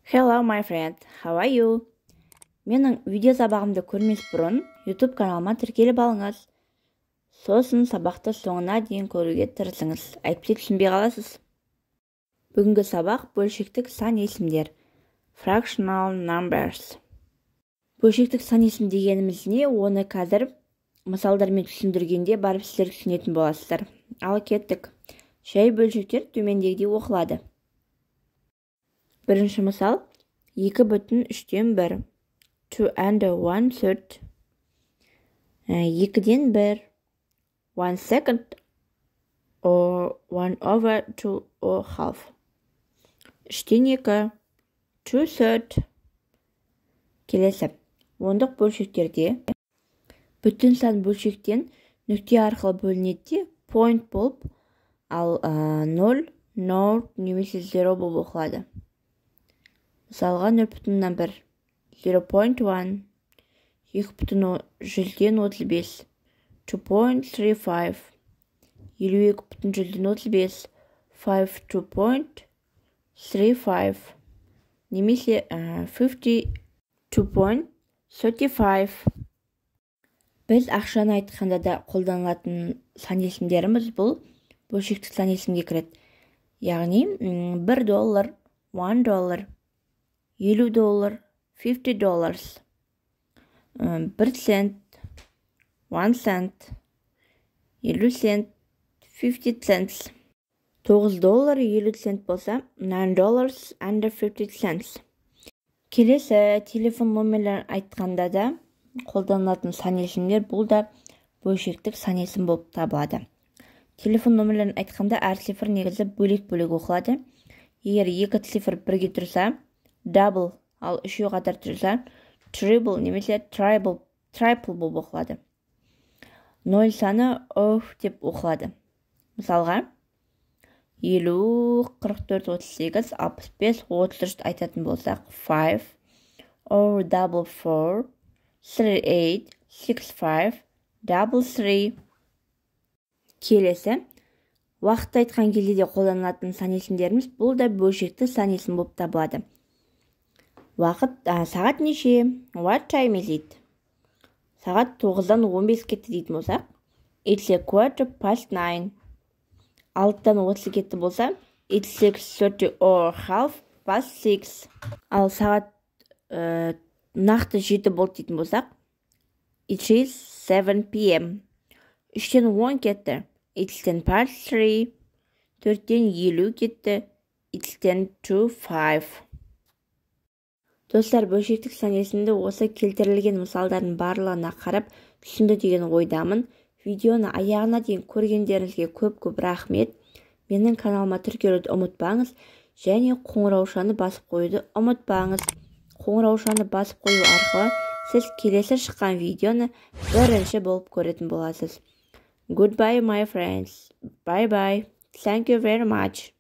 Hello, my friend. How are you? Менің видео сабағымды көрмес бұрын YouTube каналыма тіркеліп алыңыз. Сосын сабақты соңына дейін көруге тырысыңыз. Әйтпесе түсінбей қаласыз. Бүгінгі сабақ бөлшектік сан есімдер. Fractional numbers. Бөлшектік сан есім дегеніміз не? Оны қазір мысалдармен түсіндіргенде барып сіздер түсінетін боласыздар. Ал кеттік. Жай бөлшектер төмендегідей оқылады. Бірінші мысал 2/3-1 2 under 1/3 2-ден 1 1 second or 1 over 2 or half 3-ден 2 2/3 келесі ондық бөлшектерде бүтін сан бөлшектен нүкте арқылы бөлінеді point болып ал 0 0 немесе 0 болып оқылады. Мысалға 0,1 0.1 2,100-ден 35 2.35 52,100-ден 35 5 2.35 немесе 52.35. Біз ақшаны айтқанда да қолданылатын сан есімдеріміз бұл бөлшектік сан есімге кіреді. Яғни $1 $1 $50 $50 1 cent 1 cent 50 cent 50 cents $9 50 cent болса $9 under 50 cents. Келесі телефон номерлерін айтқанда да қолданылатын сан есімдер бұл да бөлшектік сан есім болып табылады. Телефон номерлерін айтқанда әр цифр негізі бөлек-бөлек оқылады. Егер екі цифр бірге тұрса double, ал үшеу қатар тұрса triple немесе triple болып оқылады. 0 саны of деп оқылады. Мысалға 50, 44, 38, 65, 33 айтатын болсақ 5 or double 4 38 65 double 3. Келесі уақытты айтқан кезде де қолданылатын сан есімдеріміз бұл да бөлшекті сан есім болып табылады. Уақыт сағат неше? What time is it? Сағат 9-дан 15 кетті дейтін болсақ, it's a 9:15. 6-дан 30 кетті болса, it's 6:30 or half past 6. Ал сағат нақты 7 болды дейтін болсақ, it is 7 p.m. 3-тен 10 кетті, it's 3:10. 4-тен 50 кетті, it's 5:10. Достар, бөлшектік сан есімді осы келтірілген мысалдардың барлығына қарап түсінді деген ойдамын. Видеоны аяғына дейін көргендеріңізге көп рахмет. Менің каналыма тіркелуді ұмытпаңыз және қоңыраушаны басып қоюды ұмытпаңыз. Қоңыраушаны басып қою арқылы сіз келесі шыққан видеоны бірінші болып көретін боласыз. Goodbye, my friends. Bye bye. Thank you very much.